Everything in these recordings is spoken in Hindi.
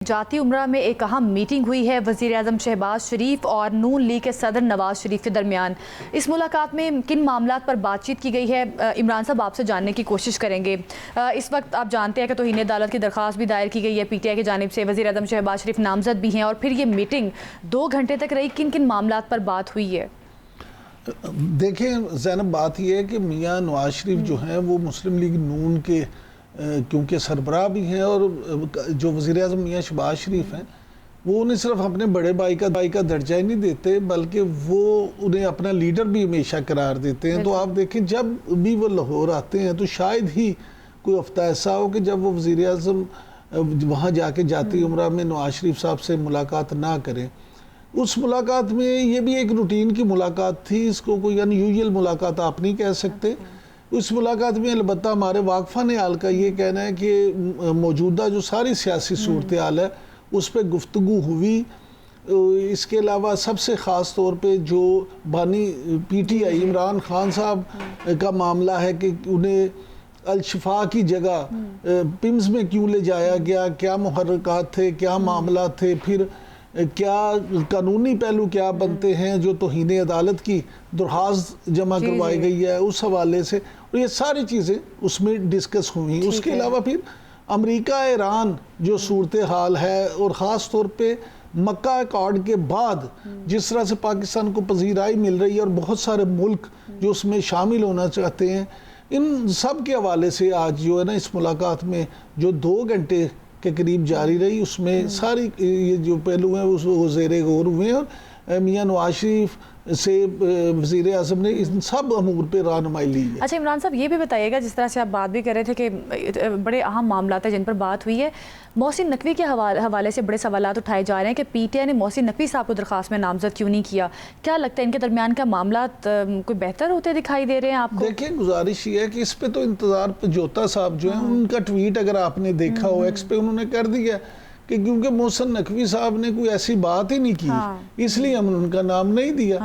जाती उम्रा में एक अहम मीटिंग हुई है वज़ीर आज़म शहबाज शरीफ और नून लीग के सदर नवाज शरीफ के दरमियान। इस मुलाकात में किन मामलात पर बातचीत की गई है, इमरान साहब आपसे जानने की कोशिश करेंगे। इस वक्त आप जानते हैं कि तौहीन अदालत की दरख्वास्त भी दायर की गई है PTI की जानिब से। वज़ीर आज़म शहबाज शरीफ नामजद भी हैं और फिर ये मीटिंग 2 घंटे तक रही। किन किन मामलात पर बात हुई है? देखें ज़ैनब, बात यह है कि मियाँ नवाज शरीफ जो हैं वो मुस्लिम लीग नून के क्योंकि सरबराह भी हैं और जो वज़ीर आज़म मियाँ शहबाज शरीफ हैं वो उन्हें सिर्फ अपने बड़े भाई का दर्जा ही नहीं देते बल्कि वो उन्हें अपना लीडर भी हमेशा करार देते हैं। तो आप देखें जब भी वो लाहौर आते हैं तो शायद ही कोई हफ्ता ऐसा हो कि जब वो वज़ीर आज़म वहाँ जाके जाती उम्रा में नवाज शरीफ साहब से मुलाकात ना करें। उस मुलाकात में ये भी एक रूटीन की मुलाकात थी, इसको कोई अनयूजुअल मुलाकात आप नहीं कह सकते। उस मुलाकात में अलबत्ता हमारे वाकफ़ान हाल का ये कहना है कि मौजूदा जो सारी सियासी सूरत हाल है उस पर गुफ्तगू हुई। इसके अलावा सबसे ख़ास तौर पे जो बानी PTI इमरान खान साहब का मामला है कि उन्हें अल-शिफा की जगह पिम्स में क्यों ले जाया गया, क्या मुहर्रकात थे, क्या मामला थे, फिर क्या कानूनी पहलू क्या बनते हैं जो तौहीन अदालत की दरख्वास्त जमा करवाई गई है उस हवाले से, और ये सारी चीज़ें उसमें डिस्कस हुई। उसके अलावा फिर अमेरिका ईरान जो सूरत हाल है और ख़ास तौर पे मक्का अकॉर्ड के बाद जिस तरह से पाकिस्तान को पजीराई मिल रही है और बहुत सारे मुल्क जो उसमें शामिल होना चाहते हैं, इन सब के हवाले से आज जो है ना इस मुलाकात में जो 2 घंटे के करीब जारी रही उसमें सारी ये जो पहलू हैं वो ज़ेरे गौर हुए हैं और मियाँ नवाज शरीफ से वज़ीर आज़म ने इन सब अमूर पे रहनुमाई ली है। अच्छा इमरान साहब, ये भी बताइएगा जिस तरह से आप बात भी कर रहे थे कि बड़े अहम मामला थे जिन पर बात हुई है, मोहसिन नकवी के हवाले से बड़े सवालात उठाए जा रहे हैं कि PTI ने मोहसिन नकवी साहब को दरख्वास्त में नामजद क्यों नहीं किया। क्या लगता है इनके दरमियान का मामला कोई बेहतर होते दिखाई दे रहे हैं आपको? देखिए, गुजारिश ये है कि इस पे तो इंतज़ार पे जोता साहब जो है उनका ट्वीट अगर आपने देखा हो X पे उन्होंने कर दिया कि क्योंकि मोहसिन नकवी साहब ने कोई ऐसी बात ही नहीं की इसलिए हमने उनका नाम नहीं दिया।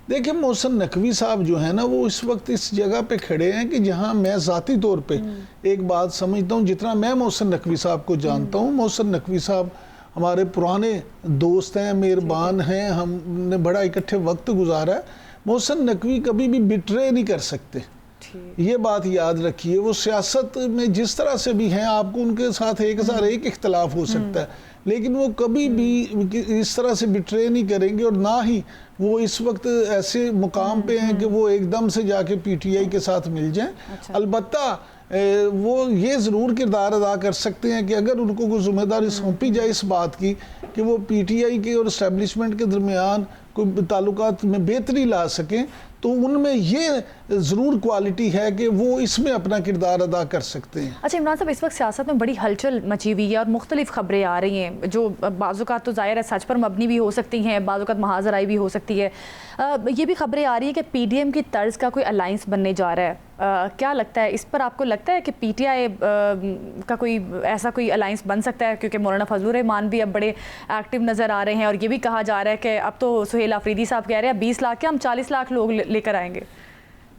देखिए, मोहसिन नकवी साहब जो है ना वो इस वक्त इस जगह पे खड़े हैं कि जहां मैं ज़ाती तौर पे एक बात समझता हूं, जितना मैं मोहसिन नकवी साहब को जानता हूं, मोहसिन नकवी साहब हमारे पुराने दोस्त हैं, मेहरबान हैं, हमने बड़ा इकट्ठे वक्त गुजारा है। मोहसिन नकवी कभी भी बिट्रे नहीं कर सकते, ये बात याद रखिए। वो सियासत में जिस तरह से भी हैं आपको उनके साथ 1001 इख्तलाफ हो सकता है लेकिन वो कभी भी इस तरह से बिट्रे नहीं करेंगे और ना ही वो इस वक्त ऐसे मुकाम पे हैं कि वो एकदम से जाके PTI के साथ मिल जाएं। अलबत्ता वो ये ज़रूर किरदार अदा कर सकते हैं कि अगर उनको कोई जिम्मेदारी सौंपी जाए इस बात की कि वो PTI के और इस्टेब्लिशमेंट के दरमियान कोई ताल्लुकात में बेहतरी ला सकें, तो उनमें ये ज़रूर क्वालिटी है कि वो इसमें अपना किरदार अदा कर सकते हैं। अच्छा इमरान साहब, इस वक्त सियासत में बड़ी हलचल मची हुई है और मुख्तलिफ खबरें आ रही हैं जो बाज़-औक़ात तो ज़ाहिर है सच पर मबनी भी हो सकती हैं, बाज़-औक़ात महाज़राई भी हो सकती है। ये भी खबरें आ रही हैं कि PDM की तर्ज का कोई अलाइंस बनने जा रहा है। क्या लगता है इस पर? आपको लगता है कि PTI का कोई ऐसा कोई अलाइंस बन सकता है? क्योंकि मौलाना फजलुर रहमान भी अब बड़े एक्टिव नज़र आ रहे हैं और ये भी कहा जा रहा है कि अब तो सुहेल आफरीदी साहब कह रहे हैं 20 लाख के हम 40 लाख लोग लेकर आएंगे।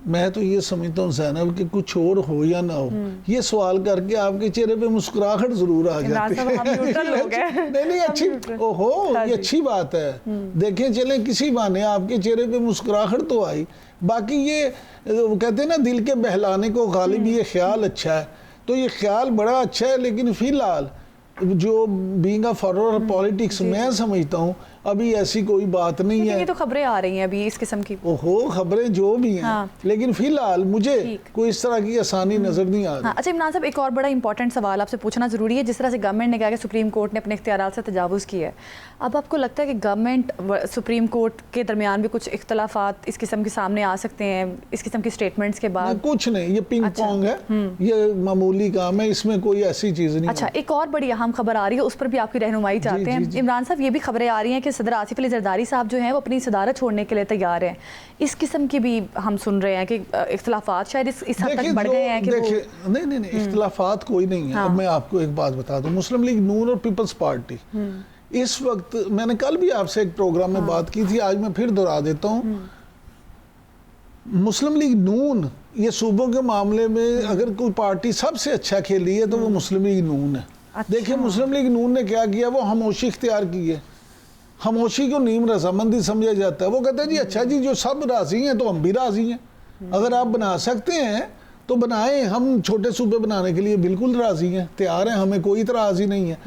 मैं तो ये समझता हूँ ज़ैनब कि कुछ और हो या ना हो, ये सवाल करके आपके चेहरे पे मुस्कुराहट जरूर आ जाती है। नहीं अच्छी, ओहो ये अच्छी बात है। देखें, चले किसी बहाने आपके चेहरे पे मुस्कुराहट तो आई, बाकी ये वो कहते हैं ना दिल के बहलाने को गालिब ये ख्याल अच्छा है, तो ये ख्याल बड़ा अच्छा है लेकिन फिलहाल जो बीइंग अ फॉरवर्ड पॉलिटिक्स मैं समझता हूँ अभी ऐसी कोई बात नहीं है। ये तो खबरें आ रही हैं अभी इस किस्म की। ओहो, खबरें जो भी हैं लेकिन फिलहाल मुझे कोई इस तरह की आसानी नजर नहीं आ रही। अच्छा इमरान साहब, एक और बड़ा इंपॉर्टेंट सवाल आपसे पूछना जरूरी है। जिस तरह से गवर्नमेंट ने कहा कि सुप्रीम कोर्ट ने अपने इख्तियारात से तजावुज़ किया है, अब आपको लगता है कि गवर्नमेंट सुप्रीम कोर्ट के दरमियान भी कुछ इख्तलाफात इस किस्म के सामने आ सकते हैं इस किस्म की स्टेटमेंट्स के बाद? कुछ नहीं, ये पिंग पोंग है, ये मामूली काम है, इसमें कोई ऐसी चीज़ नहीं। अच्छा, एक और बड़ी अहम खबर आ रही है, उस पर भी आपकी रहनुमाई चाहते हैं इमरान साहब। ये भी खबरें आ रही हैं कि सदर आसिफ अली जरदारी साहब जो हैं वो अपनी सदारत छोड़ने के लिए तैयार हैं। इस किस्म की भी हम सुन रहे हैं कि इख्तलाफात शायद इस हद तक बढ़ गए हैं कि नहीं इख्तलाफात कोई नहीं है। अब मैं आपको एक बात बता दूं, मुस्लिम लीग नून और पीपल्स पार्टी इस वक्त, मैंने कल भी आपसे एक प्रोग्राम में बात की थी, आज मैं फिर दोहरा देता हूँ, मुस्लिम लीग नून ये सूबों के मामले में अगर कोई पार्टी सबसे अच्छा खेली है तो वो मुस्लिम लीग नून है। अच्छा। देखिए मुस्लिम लीग नून ने क्या किया, वो खामोशी इख्तियार की है। खामोशी को नीम रजामंदी समझा जाता है। वो कहते हैं जी अच्छा जी, जो सब राजी हैं तो हम भी राजी हैं, अगर आप बना सकते हैं तो बनाएं, हम छोटे सूबे बनाने के लिए बिल्कुल राजी हैं, तैयार हैं, हमें कोई इतराज़ ही नहीं है।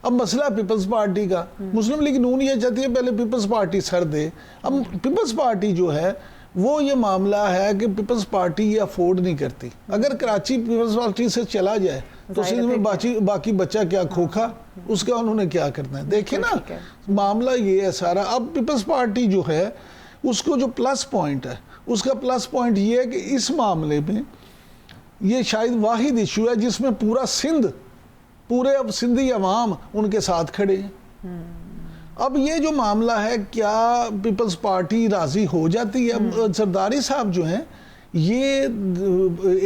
अब मसला पीपल्स पार्टी का, मुस्लिम लीग नून ये चाहती है पहले पीपल्स पार्टी सर दे। अब पीपल्स पार्टी जो है वो ये मामला है कि पीपल्स पार्टी ये अफोर्ड नहीं करती। अगर कराची पीपल्स पार्टी से चला जाए तो सिंध में बाकी बच्चा क्या खोखा, उसका उन्होंने क्या करना है। देखिए ना मामला ये है सारा। अब पीपल्स पार्टी जो है उसको जो प्लस पॉइंट है, उसका प्लस पॉइंट ये है कि इस मामले में ये शायद वाहिद इशू है जिसमें पूरे अब सिंधी अवाम उनके साथ खड़े हैं। अब ये जो मामला है, क्या पीपल्स पार्टी राजी हो जाती है? अब जरदारी साहब जो हैं ये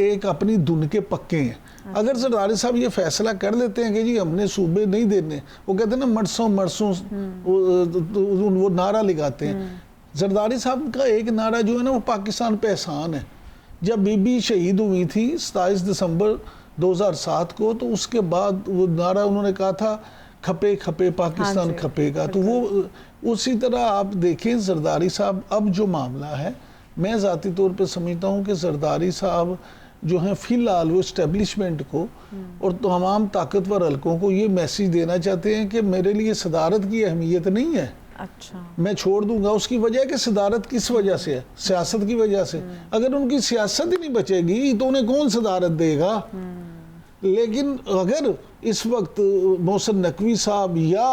एक अपनी धुन के पक्के हैं। अगर जरदारी साहब ये फैसला कर लेते हैं कि जी हमने सूबे नहीं देने, वो कहते हैं ना मरसों वो नारा लगाते हैं। जरदारी साहब का एक नारा जो है ना वो पाकिस्तान पे एहसान है। जब बीबी शहीद हुई थी 27 दिसंबर 2007 को, तो उसके बाद वो नारा उन्होंने कहा था खपे खपे पाकिस्तान खपेगा। तो वो उसी तरह आप देखें जरदारी साहब, अब जो मामला है मैं ज़ाती तौर पे समझता हूँ कि जरदारी साहब जो हैं फ़िलहाल वो इस्टेब्लिशमेंट को और तमाम ताकतवर हलकों को ये मैसेज देना चाहते हैं कि मेरे लिए सदारत की अहमियत नहीं है। अच्छा, मैं छोड़ दूंगा। उसकी वजह है कि सदारत किस वजह से है? सियासत की वजह से। अगर उनकी सियासत ही नहीं बचेगी तो उन्हें कौन सदारत देगा? लेकिन अगर इस वक्त मोहसिन नकवी साहब या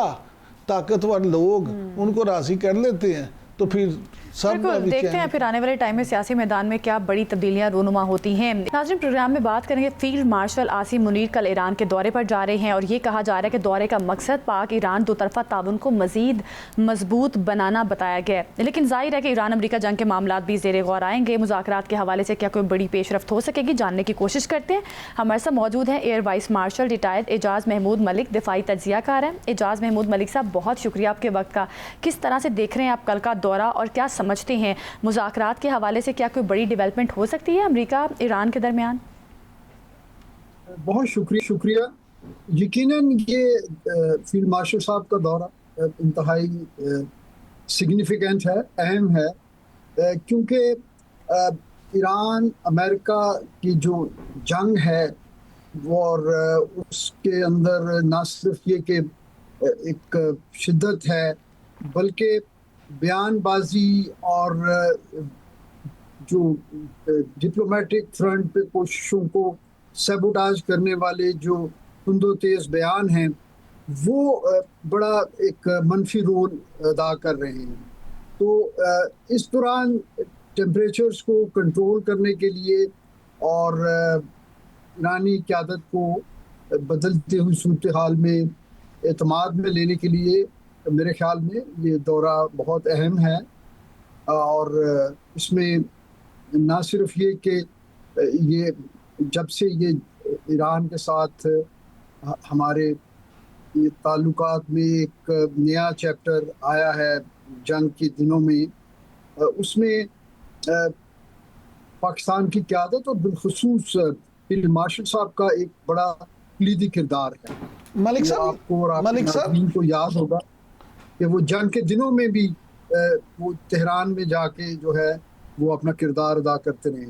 ताकतवर लोग उनको राजी कर लेते हैं तो फिर सब देखते हैं फिर आने वाले टाइम में सियासी मैदान में क्या बड़ी तब्दीलियां रूनुमा होती हैं। नाज़रीन, प्रोग्राम में बात करेंगे फील्ड मार्शल आसिम मुनीर कल ईरान के दौरे पर जा रहे हैं और ये कहा जा रहा है कि दौरे का मकसद पाक ईरान दोतरफा ताउन को मजीद मजबूत बनाना बताया गया है। लेकिन जाहिर है कि ईरान अमरीका जंग के मामला भी ज़ेर गौर आएंगे। मुज़ाकरात के हवाले से क्या कोई बड़ी पेशरफ्त हो सकेगी, जानने की कोशिश करते हैं। हमारे साथ मौजूद हैं air vice marshal retired Ejaz Mahmood Malik, दिफाई तज्जियाकार हैं। एजाज महमूद मलिक साहब, बहुत शुक्रिया आपके वक्त का। किस तरह से देख रहे हैं आप कल का दौरा और क्या समझते हैं मुज़ाकरात के हवाले से क्या कोई बड़ी डेवलपमेंट हो सकती है अमेरिका ईरान के दरमियान? बहुत शुक्रिया। यकीनन ये फील्ड मार्शल साहब का दौरा इंतहाई सिग्निफिकेंट है, अहम है, क्योंकि ईरान अमेरिका की जो जंग है वो और उसके अंदर न सिर्फ ये कि एक शिद्दत है बल्कि बयानबाजी और जो डिप्लोमेटिक फ्रंट पे कोशिशों को सबोटाज करने वाले जो कुंदो तेज बयान हैं वो बड़ा एक मनफी रोल अदा कर रहे हैं। तो इस दौरान टेम्परेचर्स को कंट्रोल करने के लिए और ईरानी क़यादत को बदलती हुई सूरत हाल में एतमाद में लेने के लिए मेरे ख्याल में ये दौरा बहुत अहम है। और इसमें ना सिर्फ ये कि ये जब से ये ईरान के साथ हमारे ये ताल्लुकात में एक नया चैप्टर आया है जंग के दिनों में, उसमें पाकिस्तान की क़यादत और बिलखुसूस फील्ड मार्शल साहब का एक बड़ा कलीदी किरदार है। मलिक साहब, आपको और आपके को याद होगा कि वो जंग के दिनों में भी वो तेहरान में जाके जो है वो अपना किरदार अदा करते रहे।